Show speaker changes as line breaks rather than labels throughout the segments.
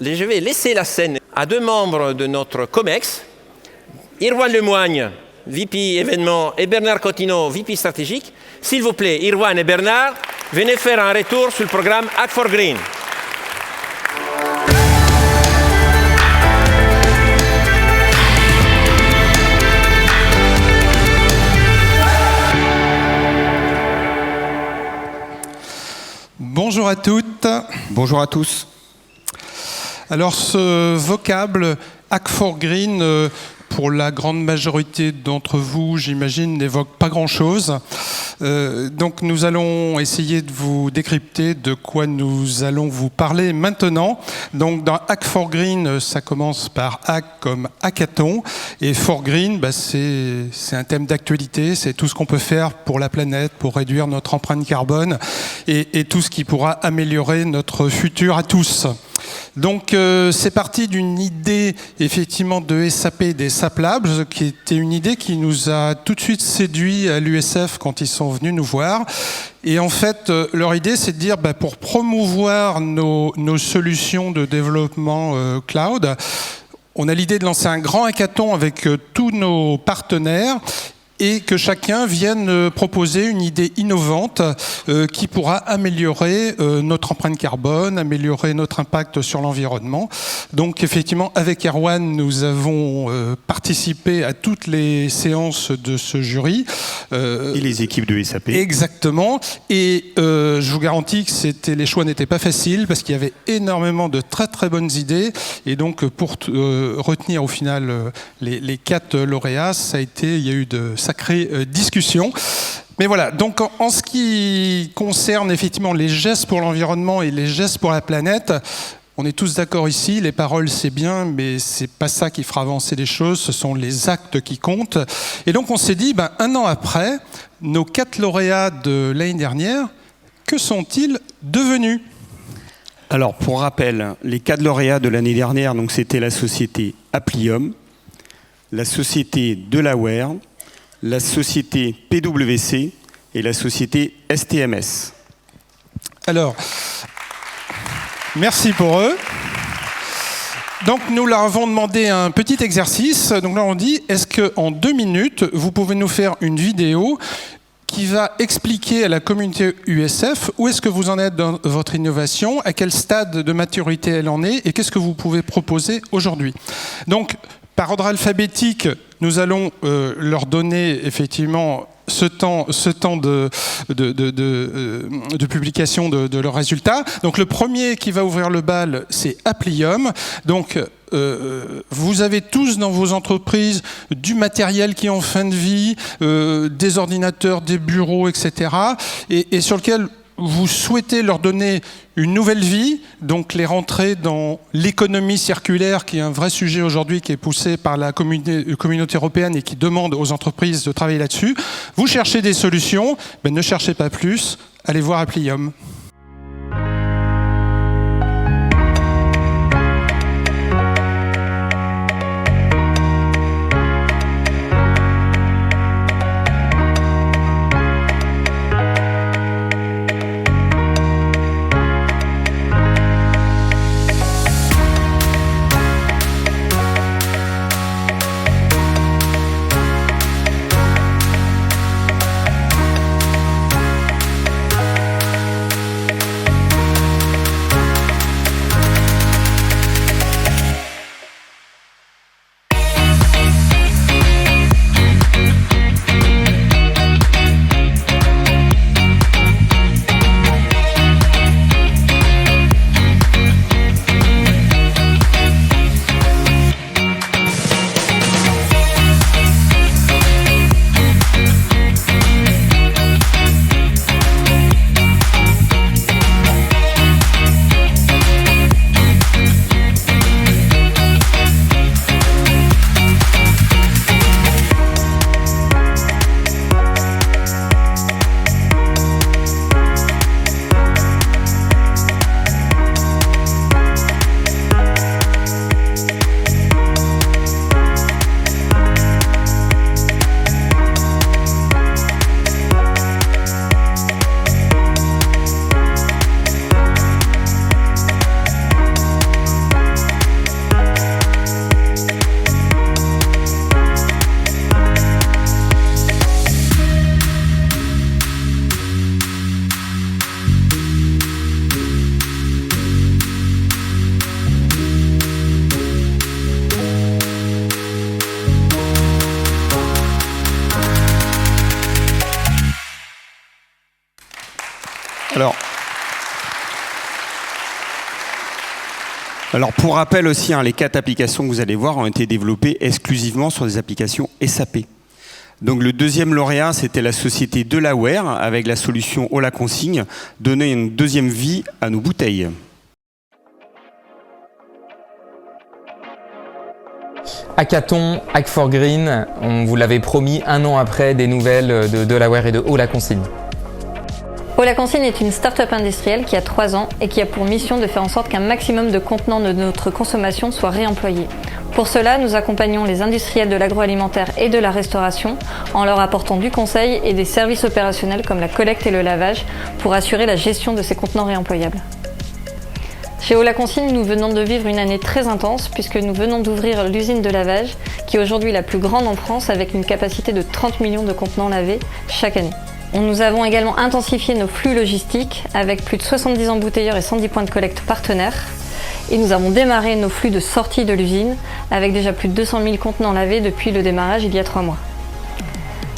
je vais laisser la scène à deux membres de notre COMEX, Irwan Lemoigne, VP événements, et Bernard Cottineau, VP stratégique. S'il vous plaît, Irwan et Bernard, venez faire un retour sur le programme Hack for Green.
Bonjour à toutes.
Bonjour à tous.
Alors ce vocable Hack for Green, pour la grande majorité d'entre vous, j'imagine, n'évoque pas grand-chose. Donc nous allons essayer de vous décrypter de quoi nous allons vous parler maintenant. Donc dans Hack for Green, ça commence par Hack comme hackathon. Et for Green, c'est un thème d'actualité. C'est tout ce qu'on peut faire pour la planète, pour réduire notre empreinte carbone et tout ce qui pourra améliorer notre futur à tous. Donc c'est parti d'une idée effectivement de SAP et des SAP Labs, qui était une idée qui nous a tout de suite séduit à l'USF quand ils sont venus nous voir. Et en fait, leur idée, c'est de dire, pour promouvoir nos solutions de développement cloud, on a l'idée de lancer un grand hackathon avec tous nos partenaires et que chacun vienne proposer une idée innovante qui pourra améliorer notre empreinte carbone, améliorer notre impact sur l'environnement. Donc effectivement, avec Erwan, nous avons participé à toutes les séances de ce jury.
Et les équipes de SAP.
Exactement. Et je vous garantis que les choix n'étaient pas faciles parce qu'il y avait énormément de très très bonnes idées. Et donc pour retenir au final les 4 lauréats, il y a eu de sacrée discussion. Mais voilà, donc en ce qui concerne effectivement les gestes pour l'environnement et les gestes pour la planète, on est tous d'accord ici, les paroles c'est bien, mais c'est pas ça qui fera avancer les choses, ce sont les actes qui comptent. Et donc on s'est dit, un an après, nos 4 lauréats de l'année dernière, que sont-ils devenus ?
Alors pour rappel, les 4 lauréats de l'année dernière, donc c'était la société Applium, la société Delaware, la société PwC et la société STMS.
Alors, merci pour eux. Donc nous leur avons demandé un petit exercice. Donc là on dit, est-ce qu'en 2 minutes, vous pouvez nous faire une vidéo qui va expliquer à la communauté USF où est-ce que vous en êtes dans votre innovation, à quel stade de maturité elle en est et qu'est-ce que vous pouvez proposer aujourd'hui. Donc, par ordre alphabétique, nous allons leur donner effectivement ce temps de publication de leurs résultats. Donc le premier qui va ouvrir le bal, c'est Applium. Donc vous avez tous dans vos entreprises du matériel qui est en fin de vie, des ordinateurs, des bureaux, etc. Et sur lequel vous souhaitez leur donner une nouvelle vie, donc les rentrer dans l'économie circulaire, qui est un vrai sujet aujourd'hui, qui est poussé par la communauté européenne et qui demande aux entreprises de travailler là-dessus. Vous cherchez des solutions, mais ne cherchez pas plus, allez voir Applium.
Alors, pour rappel aussi, les 4 applications que vous allez voir ont été développées exclusivement sur des applications SAP. Donc le deuxième lauréat, c'était la société Delaware avec la solution Haut la Consigne, donner une deuxième vie à nos bouteilles.
Hackathon, Hack4Green, on vous l'avait promis 1 an après des nouvelles de Delaware et de Haut la Consigne.
Haut la Consigne est une start-up industrielle qui a 3 ans et qui a pour mission de faire en sorte qu'un maximum de contenants de notre consommation soient réemployés. Pour cela, nous accompagnons les industriels de l'agroalimentaire et de la restauration en leur apportant du conseil et des services opérationnels comme la collecte et le lavage pour assurer la gestion de ces contenants réemployables. Chez Haut la Consigne, nous venons de vivre une année très intense puisque nous venons d'ouvrir l'usine de lavage qui est aujourd'hui la plus grande en France avec une capacité de 30 millions de contenants lavés chaque année. Nous avons également intensifié nos flux logistiques avec plus de 70 embouteilleurs et 110 points de collecte partenaires. Et nous avons démarré nos flux de sortie de l'usine avec déjà plus de 200 000 contenants lavés depuis le démarrage il y a 3 mois.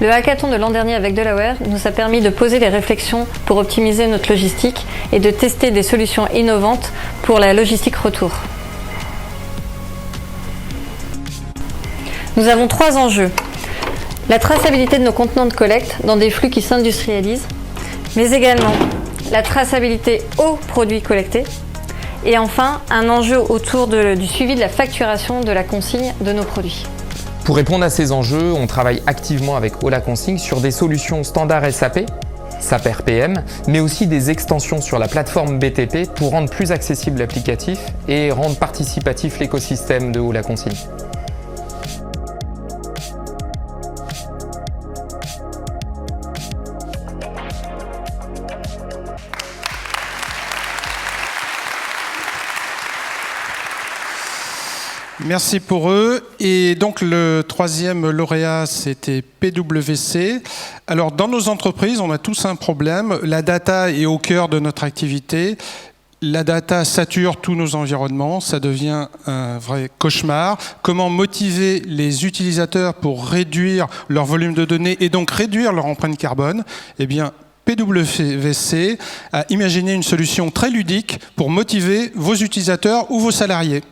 Le hackathon de l'an dernier avec Delaware nous a permis de poser les réflexions pour optimiser notre logistique et de tester des solutions innovantes pour la logistique retour. Nous avons 3 enjeux. La traçabilité de nos contenants de collecte dans des flux qui s'industrialisent, mais également la traçabilité aux produits collectés et enfin un enjeu autour du suivi de la facturation de la consigne de nos produits.
Pour répondre à ces enjeux, on travaille activement avec Haut la Consigne sur des solutions standards SAP, SAP RPM, mais aussi des extensions sur la plateforme BTP pour rendre plus accessible l'applicatif et rendre participatif l'écosystème de Haut la Consigne.
Merci pour eux. Et donc le 3e lauréat, c'était PwC. Alors dans nos entreprises, on a tous un problème. La data est au cœur de notre activité. La data sature tous nos environnements, ça devient un vrai cauchemar. Comment motiver les utilisateurs pour réduire leur volume de données et donc réduire leur empreinte carbone ? Eh bien, PwC a imaginé une solution très ludique pour motiver vos utilisateurs ou vos salariés.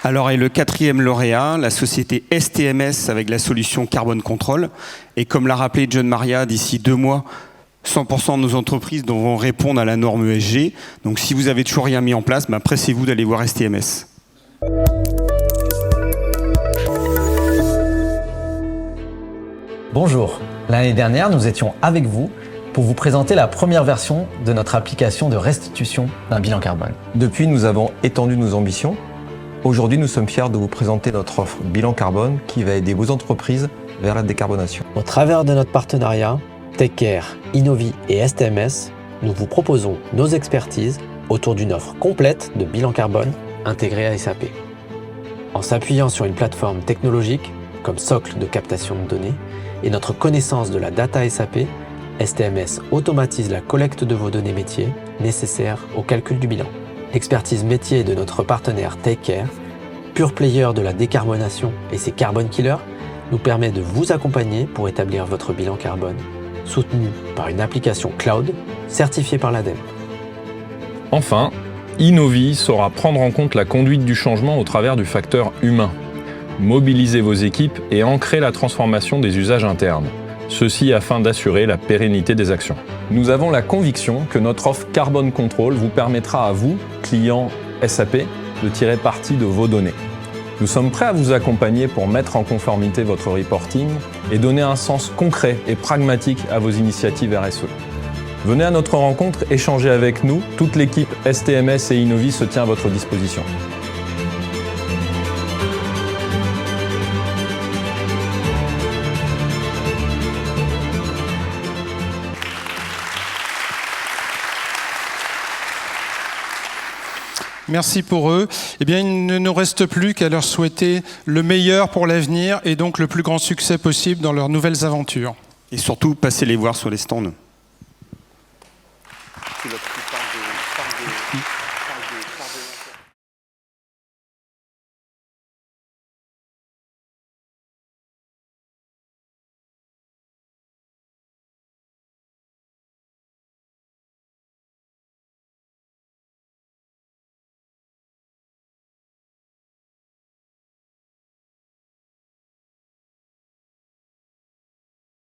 Alors, et le 4e lauréat, la société STMS avec la solution Carbone Control. Et comme l'a rappelé John Maria, d'ici 2 mois, 100% de nos entreprises devront répondre à la norme ESG. Donc, si vous avez toujours rien mis en place, pressez-vous d'aller voir STMS.
Bonjour, l'année dernière, nous étions avec vous pour vous présenter la première version de notre application de restitution d'un bilan carbone.
Depuis, nous avons étendu nos ambitions. Aujourd'hui, nous sommes fiers de vous présenter notre offre bilan carbone qui va aider vos entreprises vers la décarbonation.
Au travers de notre partenariat, TechCare, Innovi et STMS, nous vous proposons nos expertises autour d'une offre complète de bilan carbone intégrée à SAP. En s'appuyant sur une plateforme technologique comme socle de captation de données et notre connaissance de la data SAP, STMS automatise la collecte de vos données métiers nécessaires au calcul du bilan. L'expertise métier de notre partenaire TechCare, pure player de la décarbonation et ses carbone killers, nous permet de vous accompagner pour établir votre bilan carbone, soutenu par une application cloud certifiée par l'ADEME.
Enfin, Innovi saura prendre en compte la conduite du changement au travers du facteur humain. Mobiliser vos équipes et ancrer la transformation des usages internes. Ceci afin d'assurer la pérennité des actions. Nous avons la conviction que notre offre Carbon Control vous permettra à vous, clients SAP, de tirer parti de vos données. Nous sommes prêts à vous accompagner pour mettre en conformité votre reporting et donner un sens concret et pragmatique à vos initiatives RSE. Venez à notre rencontre, échanger avec nous. Toute l'équipe STMS et Innovi se tient à votre disposition.
Merci pour eux. Eh bien, il ne nous reste plus qu'à leur souhaiter le meilleur pour l'avenir et donc le plus grand succès possible dans leurs nouvelles aventures.
Et surtout, passez les voir sur les stands.